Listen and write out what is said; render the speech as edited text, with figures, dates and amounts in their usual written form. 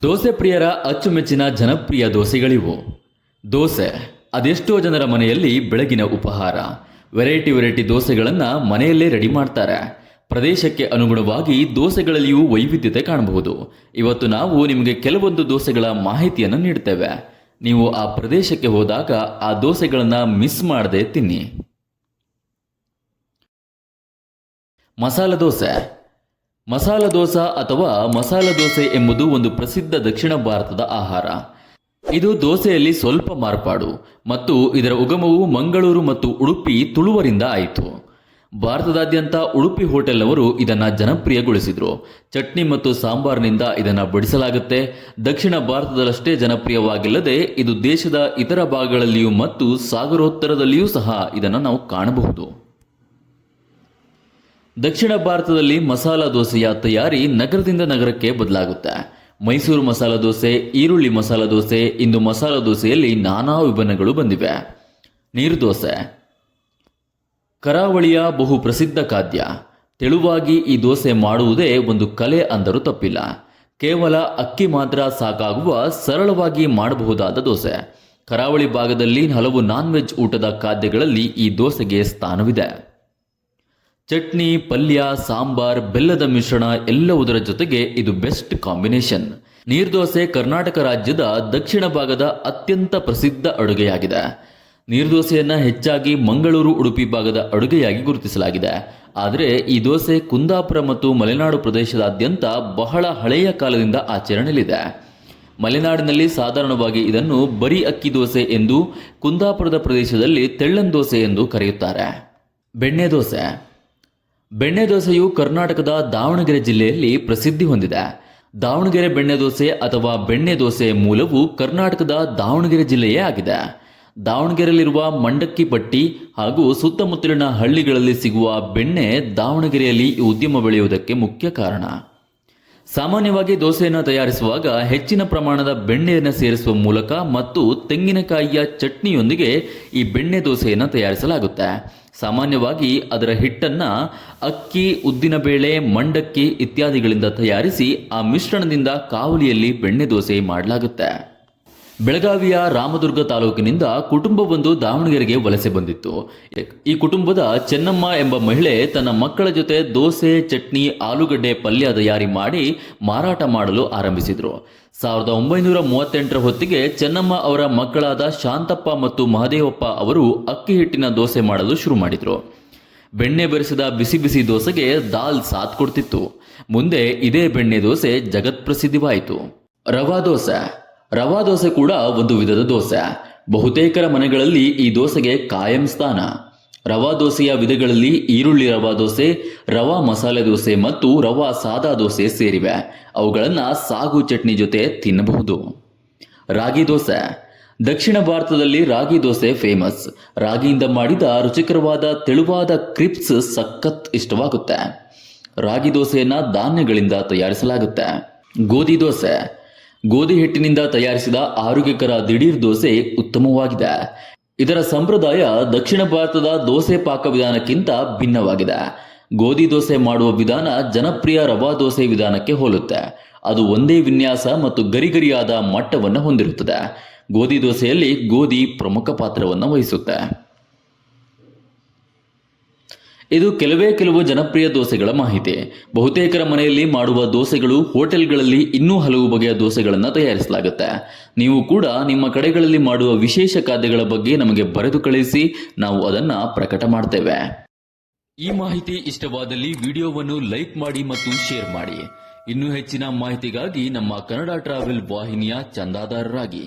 ದೋಸೆ ಪ್ರಿಯರ ಅಚ್ಚುಮೆಚ್ಚಿನ ಜನಪ್ರಿಯ ದೋಸೆಗಳಿವು. ದೋಸೆ ಅದೆಷ್ಟೋ ಜನರ ಮನೆಯಲ್ಲಿ ಬೆಳಗಿನ ಉಪಹಾರ. ವೆರೈಟಿ ದೋಸೆಗಳನ್ನು ಮನೆಯಲ್ಲೇ ರೆಡಿ ಮಾಡ್ತಾರೆ. ಪ್ರದೇಶಕ್ಕೆ ಅನುಗುಣವಾಗಿ ದೋಸೆಗಳಲ್ಲಿಯೂ ವೈವಿಧ್ಯತೆ ಕಾಣಬಹುದು. ಇವತ್ತು ನಾವು ನಿಮಗೆ ಕೆಲವೊಂದು ದೋಸೆಗಳ ಮಾಹಿತಿಯನ್ನು ನೀಡ್ತೇವೆ. ನೀವು ಆ ಪ್ರದೇಶಕ್ಕೆ ಹೋದಾಗ ಆ ದೋಸೆಗಳನ್ನು ಮಿಸ್ ಮಾಡದೆ ತಿನ್ನಿ. ಮಸಾಲ ದೋಸೆ. ಮಸಾಲ ದೋಸೆ ಅಥವಾ ಮಸಾಲ ದೋಸೆ ಎಂಬುದು ಒಂದು ಪ್ರಸಿದ್ಧ ದಕ್ಷಿಣ ಭಾರತದ ಆಹಾರ. ಇದು ದೋಸೆಯಲ್ಲಿ ಸ್ವಲ್ಪ ಮಾರ್ಪಾಡು ಮತ್ತು ಇದರ ಉಗಮವು ಮಂಗಳೂರು ಮತ್ತು ಉಡುಪಿ ತುಳುವರಿಂದ ಆಯಿತು. ಭಾರತದಾದ್ಯಂತ ಉಡುಪಿ ಹೋಟೆಲ್ನವರು ಇದನ್ನು ಜನಪ್ರಿಯಗೊಳಿಸಿದರು. ಚಟ್ನಿ ಮತ್ತು ಸಾಂಬಾರ್ನಿಂದ ಇದನ್ನು ಬಡಿಸಲಾಗುತ್ತೆ. ದಕ್ಷಿಣ ಭಾರತದಲ್ಲಷ್ಟೇ ಜನಪ್ರಿಯವಾಗಿಲ್ಲದೆ ಇದು ದೇಶದ ಇತರ ಭಾಗಗಳಲ್ಲಿಯೂ ಮತ್ತು ಸಾಗರೋತ್ತರದಲ್ಲಿಯೂ ಸಹ ಇದನ್ನು ನಾವು ಕಾಣಬಹುದು. ದಕ್ಷಿಣ ಭಾರತದಲ್ಲಿ ಮಸಾಲ ದೋಸೆಯ ತಯಾರಿ ನಗರದಿಂದ ನಗರಕ್ಕೆ ಬದಲಾಗುತ್ತೆ. ಮೈಸೂರು ಮಸಾಲ ದೋಸೆ, ಈರುಳ್ಳಿ ಮಸಾಲ ದೋಸೆ, ಇಂದು ಮಸಾಲ ದೋಸೆಯಲ್ಲಿ ನಾನಾ ವಿಭಿನ್ನಗಳು ಬಂದಿವೆ. ನೀರು ದೋಸೆ ಕರಾವಳಿಯ ಬಹು ಪ್ರಸಿದ್ಧ ಖಾದ್ಯ. ತೆಳುವಾಗಿ ಈ ದೋಸೆ ಮಾಡುವುದೇ ಒಂದು ಕಲೆ ಅಂದರೂ ತಪ್ಪಿಲ್ಲ. ಕೇವಲ ಅಕ್ಕಿ ಮಾತ್ರ ಸಾಕಾಗುವ ಸರಳವಾಗಿ ಮಾಡಬಹುದಾದ ದೋಸೆ. ಕರಾವಳಿ ಭಾಗದಲ್ಲಿ ಹಲವು ನಾನ್ ವೆಜ್ ಊಟದ ಖಾದ್ಯಗಳಲ್ಲಿ ಈ ದೋಸೆಗೆ ಸ್ಥಾನವಿದೆ. ಚಟ್ನಿ, ಪಲ್ಯ, ಸಾಂಬಾರ್, ಬೆಲ್ಲದ ಮಿಶ್ರಣ ಎಲ್ಲವುದರ ಜೊತೆಗೆ ಇದು ಬೆಸ್ಟ್ ಕಾಂಬಿನೇಷನ್. ನೀರ್ದೋಸೆ ಕರ್ನಾಟಕ ರಾಜ್ಯದ ದಕ್ಷಿಣ ಭಾಗದ ಅತ್ಯಂತ ಪ್ರಸಿದ್ಧ ಅಡುಗೆಯಾಗಿದೆ. ನೀರ್ದೋಸೆಯನ್ನು ಹೆಚ್ಚಾಗಿ ಮಂಗಳೂರು, ಉಡುಪಿ ಭಾಗದ ಅಡುಗೆಯಾಗಿ ಗುರುತಿಸಲಾಗಿದೆ. ಆದರೆ ಈ ದೋಸೆ ಕುಂದಾಪುರ ಮತ್ತು ಮಲೆನಾಡು ಪ್ರದೇಶದಾದ್ಯಂತ ಬಹಳ ಹಳೆಯ ಕಾಲದಿಂದ ಆಚರಣೆಯಲ್ಲಿದೆ. ಮಲೆನಾಡಿನಲ್ಲಿ ಸಾಧಾರಣವಾಗಿ ಇದನ್ನು ಬರೀ ಅಕ್ಕಿ ದೋಸೆ ಎಂದು, ಕುಂದಾಪುರದ ಪ್ರದೇಶದಲ್ಲಿ ತೆಳ್ಳನ್ ದೋಸೆ ಎಂದು ಕರೆಯುತ್ತಾರೆ. ಬೆಣ್ಣೆ ದೋಸೆ. ಬೆಣ್ಣೆ ದೋಸೆಯು ಕರ್ನಾಟಕದ ದಾವಣಗೆರೆ ಜಿಲ್ಲೆಯಲ್ಲಿ ಪ್ರಸಿದ್ಧಿ ಹೊಂದಿದೆ. ದಾವಣಗೆರೆ ಬೆಣ್ಣೆ ದೋಸೆ ಅಥವಾ ಬೆಣ್ಣೆ ದೋಸೆ ಮೂಲವು ಕರ್ನಾಟಕದ ದಾವಣಗೆರೆ ಜಿಲ್ಲೆಯೇ ಆಗಿದೆ. ದಾವಣಗೆರೆಯಲ್ಲಿರುವ ಮಂಡಕ್ಕಿ ಪಟ್ಟಿ ಹಾಗೂ ಸುತ್ತಮುತ್ತಲಿನ ಹಳ್ಳಿಗಳಲ್ಲಿ ಸಿಗುವ ಬೆಣ್ಣೆ ದಾವಣಗೆರೆಯಲ್ಲಿ ಈ ಉದ್ಯಮ ಬೆಳೆಯುವುದಕ್ಕೆ ಮುಖ್ಯ ಕಾರಣ. ಸಾಮಾನ್ಯವಾಗಿ ದೋಸೆಯನ್ನು ತಯಾರಿಸುವಾಗ ಹೆಚ್ಚಿನ ಪ್ರಮಾಣದ ಬೆಣ್ಣೆಯನ್ನು ಸೇರಿಸುವ ಮೂಲಕ ಮತ್ತು ತೆಂಗಿನಕಾಯಿಯ ಚಟ್ನಿಯೊಂದಿಗೆ ಈ ಬೆಣ್ಣೆ ದೋಸೆಯನ್ನು ತಯಾರಿಸಲಾಗುತ್ತೆ. ಸಾಮಾನ್ಯವಾಗಿ ಅದರ ಹಿಟ್ಟನ್ನು ಅಕ್ಕಿ, ಉದ್ದಿನಬೇಳೆ, ಮಂಡಕ್ಕಿ ಇತ್ಯಾದಿಗಳಿಂದ ತಯಾರಿಸಿ ಆ ಮಿಶ್ರಣದಿಂದ ಕಾವಲಿಯಲ್ಲಿ ಬೆಣ್ಣೆ ದೋಸೆ ಮಾಡಲಾಗುತ್ತೆ. ಬೆಳಗಾವಿಯ ರಾಮದುರ್ಗ ತಾಲೂಕಿನಿಂದ ಕುಟುಂಬವೊಂದು ದಾವಣಗೆರೆಗೆ ವಲಸೆ ಬಂದಿತ್ತು. ಈ ಕುಟುಂಬದ ಚೆನ್ನಮ್ಮ ಎಂಬ ಮಹಿಳೆ ತನ್ನ ಮಕ್ಕಳ ಜೊತೆ ದೋಸೆ, ಚಟ್ನಿ, ಆಲೂಗಡ್ಡೆ ಪಲ್ಯ ತಯಾರಿ ಮಾಡಿ ಮಾರಾಟ ಮಾಡಲು ಆರಂಭಿಸಿದರು. 1938ರ ಹೊತ್ತಿಗೆ ಚೆನ್ನಮ್ಮ ಅವರ ಮಕ್ಕಳಾದ ಶಾಂತಪ್ಪ ಮತ್ತು ಮಹದೇವಪ್ಪ ಅವರು ಅಕ್ಕಿ ಹಿಟ್ಟಿನ ದೋಸೆ ಮಾಡಲು ಶುರು ಮಾಡಿದರು. ಬೆಣ್ಣೆ ಬೆರೆಸಿದ ಬಿಸಿ ಬಿಸಿ ದೋಸೆಗೆ ದಾಲ್ ಸಾಥ್ ಕೊಡ್ತಿತ್ತು. ಮುಂದೆ ಇದೇ ಬೆಣ್ಣೆ ದೋಸೆ ಜಗತ್ಪ್ರಸಿದ್ಧವಾಯಿತು. ರವಾ ದೋಸೆ. ರವಾ ದೋಸೆ ಕೂಡ ಒಂದು ವಿಧದ ದೋಸೆ. ಬಹುತೇಕರ ಮನೆಗಳಲ್ಲಿ ಈ ದೋಸೆಗೆ ಕಾಯಂ ಸ್ಥಾನ. ರವಾ ದೋಸೆಯ ವಿಧಗಳಲ್ಲಿ ಈರುಳ್ಳಿ ರವಾ ದೋಸೆ, ರವಾ ಮಸಾಲೆ ದೋಸೆ ಮತ್ತು ರವಾ ಸಾದಾ ದೋಸೆ ಸೇರಿವೆ. ಅವುಗಳನ್ನು ಸಾಗು ಚಟ್ನಿ ಜೊತೆ ತಿನ್ನಬಹುದು. ರಾಗಿ ದೋಸೆ. ದಕ್ಷಿಣ ಭಾರತದಲ್ಲಿ ರಾಗಿ ದೋಸೆ ಫೇಮಸ್. ರಾಗಿಯಿಂದ ಮಾಡಿದ ರುಚಿಕರವಾದ ತೆಳುವಾದ ಕ್ರಿಪ್ಸ್ ಸಖತ್ ಇಷ್ಟವಾಗುತ್ತೆ. ರಾಗಿ ದೋಸೆಯನ್ನು ಧಾನ್ಯಗಳಿಂದ ತಯಾರಿಸಲಾಗುತ್ತೆ. ಗೋಧಿ ದೋಸೆ. ಗೋಧಿ ಹಿಟ್ಟಿನಿಂದ ತಯಾರಿಸಿದ ಆರೋಗ್ಯಕರ ದಿಢೀರ್ ದೋಸೆ ಉತ್ತಮವಾಗಿದೆ. ಇದರ ಸಂಪ್ರದಾಯ ದಕ್ಷಿಣ ಭಾರತದ ದೋಸೆ ಪಾಕವಿಧಾನಕ್ಕಿಂತ ಭಿನ್ನವಾಗಿದೆ. ಗೋಧಿ ದೋಸೆ ಮಾಡುವ ವಿಧಾನ ಜನಪ್ರಿಯ ರವಾ ದೋಸೆ ವಿಧಾನಕ್ಕೆ ಹೋಲುತ್ತೆ. ಅದು ಒಂದೇ ವಿನ್ಯಾಸ ಮತ್ತು ಗರಿಗರಿಯಾದ ಮಟ್ಟವನ್ನು ಹೊಂದಿರುತ್ತದೆ. ಗೋಧಿ ದೋಸೆಯಲ್ಲಿ ಗೋಧಿ ಪ್ರಮುಖ ಪಾತ್ರವನ್ನು ವಹಿಸುತ್ತೆ. ಇದು ಕೆಲವು ಜನಪ್ರಿಯ ದೋಸೆಗಳ ಮಾಹಿತಿ. ಬಹುತೇಕರ ಮನೆಯಲ್ಲಿ ಮಾಡುವ ದೋಸೆಗಳು, ಹೋಟೆಲ್ಗಳಲ್ಲಿ ಇನ್ನೂ ಹಲವು ಬಗೆಯ ದೋಸೆಗಳನ್ನು ತಯಾರಿಸಲಾಗುತ್ತೆ. ನೀವು ಕೂಡ ನಿಮ್ಮ ಕಡೆಗಳಲ್ಲಿ ಮಾಡುವ ವಿಶೇಷ ಖಾದ್ಯಗಳ ಬಗ್ಗೆ ನಮಗೆ ಬರೆದು ಕಳಿಸಿ, ನಾವು ಅದನ್ನು ಪ್ರಕಟ ಮಾಡ್ತೇವೆ. ಈ ಮಾಹಿತಿ ಇಷ್ಟವಾದಲ್ಲಿ ವಿಡಿಯೋವನ್ನು ಲೈಕ್ ಮಾಡಿ ಮತ್ತು ಶೇರ್ ಮಾಡಿ. ಇನ್ನೂ ಹೆಚ್ಚಿನ ಮಾಹಿತಿಗಾಗಿ ನಮ್ಮ ಕನ್ನಡ ಟ್ರಾವೆಲ್ ವಾಹಿನಿಯ ಚಂದಾದಾರರಾಗಿ.